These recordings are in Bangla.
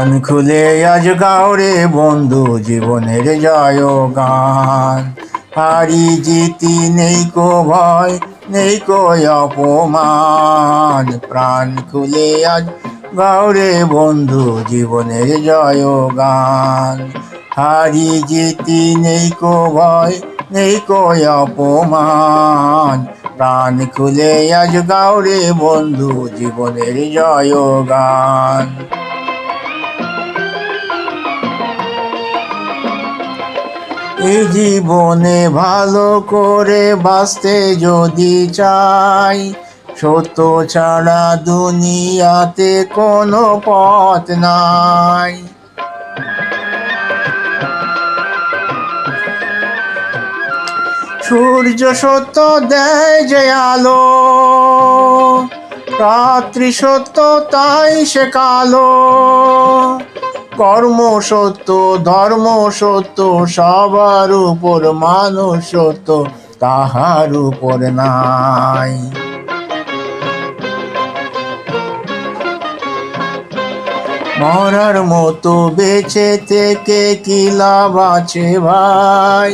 প্রাণ খুলে আজ গাও রে বন্ধু জীবনের জয় গান। হারি জিতি নেই কো ভয় নেই কো অপমান। প্রাণ খুলে আজ গাও রে বন্ধু জীবনের জয় গান। হারি জিতি নেই কো ভয় নেই কো অপমান। প্রাণ খুলে আজ গাও রে বন্ধু জীবনের জয় গান। এই জীবনে ভালো করে বাঁচতে যদি চাই, সত্য ছাড়া দুনিয়াতে কোনো পথ নাই। সূর্য সত্য দেয় যে আলো, রাত্রি সত্য তাই সে কালো। কর্ম সত্য ধর্ম সত্য সবার উপর, মানুষ সত্য তাহার উপর নাই। মরার মতো বেঁচে থেকে কি লাভ আছে ভাই,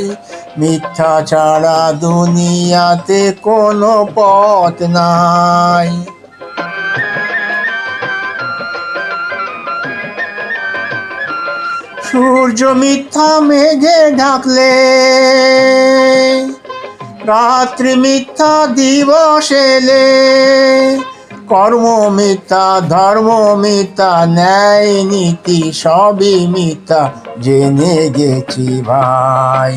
মিথ্যা ছাড়া দুনিয়াতে কোনো পথ নাই। সূর্য মিথ্যা মেঘে ঢাকলে, রাত্রি মিথ্যা দিবস এলে। কর্ম মিথ্যা ধর্ম মিথ্যা ন্যায় নীতি সবই মিথ্যা জেনে গেছি ভাই।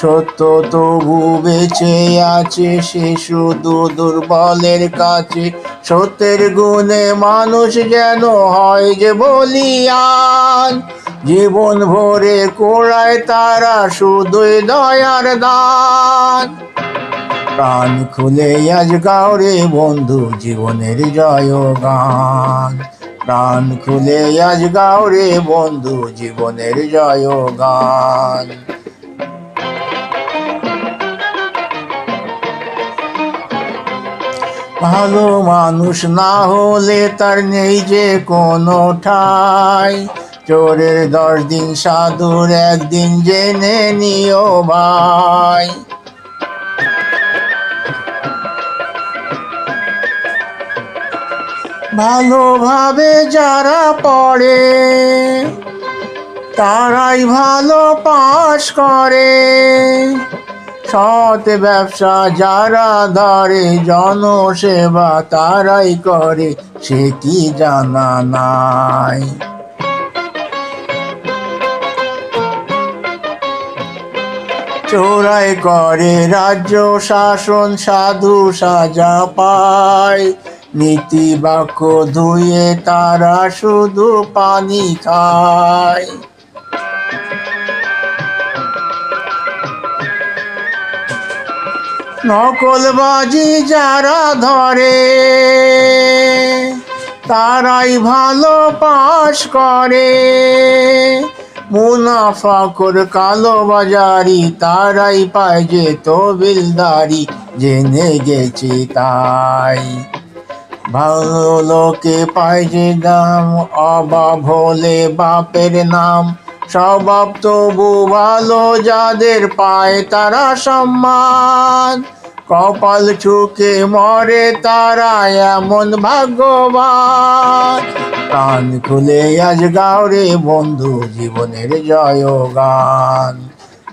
সত্য তবু বেঁচে আছে সে শুধু দুর্বলের কাছে। সত্যের গুণে মানুষ যেন হয় যে বলিয়ান, জীবন ভরে কোড়ায় তারা শুধুই দয়ার দান। প্রাণ খুলে আজ গাও রে বন্ধু জীবনের জয় গান। প্রাণ খুলে আজ গাও রে বন্ধু জীবনের জয় গান। ভালো মানুষ না হলে তার নেই যে কোনো ঠাই। চোরের 10 দিন সাধুর একদিন জেনে নিও ভাই। ভালোভাবে যারা পড়ে তারাই ভালো পাস করে। সৎ ব্যবসা যারা ধরে জনসেবা তারাই করে, সে কি জানা নাই। চোরাই করে রাজ্য শাসন সাধু সাজা পায়। নীতি বাক্য ধুয়ে তারা শুধু পানি খায়। নকলবাজি যারা ধরে তারাই ভালো পাস করে। মুনাফাখোর কালোবাজারি তারাই পায় যে তহবিলদারি, জেনে গেছি তাই। ভালো লোকে পায় যে দাম, অভাব হলে বাপের নাম। স্বভাব তবু ভালো যাদের পায় তারা সম্মান। কপাল ঝুঁকে মরে তারা এমন ভাগ্যবান। প্রাণ খুলে আজ গাও রে বন্ধু জীবনের জয় গান।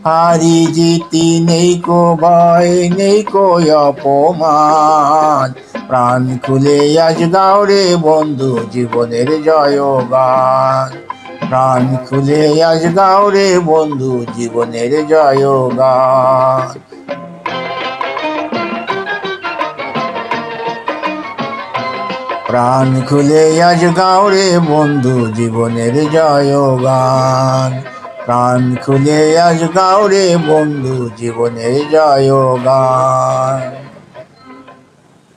হারি জিতি নেই কো ভয় নেই কো অপমান। প্রাণ খুলে আজ গাও রে বন্ধু জীবনের জয় গান। প্রাণ খুলে আজ গাও রে বন্ধু জীবনের জয় গান। প্রাণ খুলে আজ গাও রে বন্ধু জীবনের জয় গান। প্রাণ খুলে আজ গাও রে বন্ধু জীবনের জয় গান।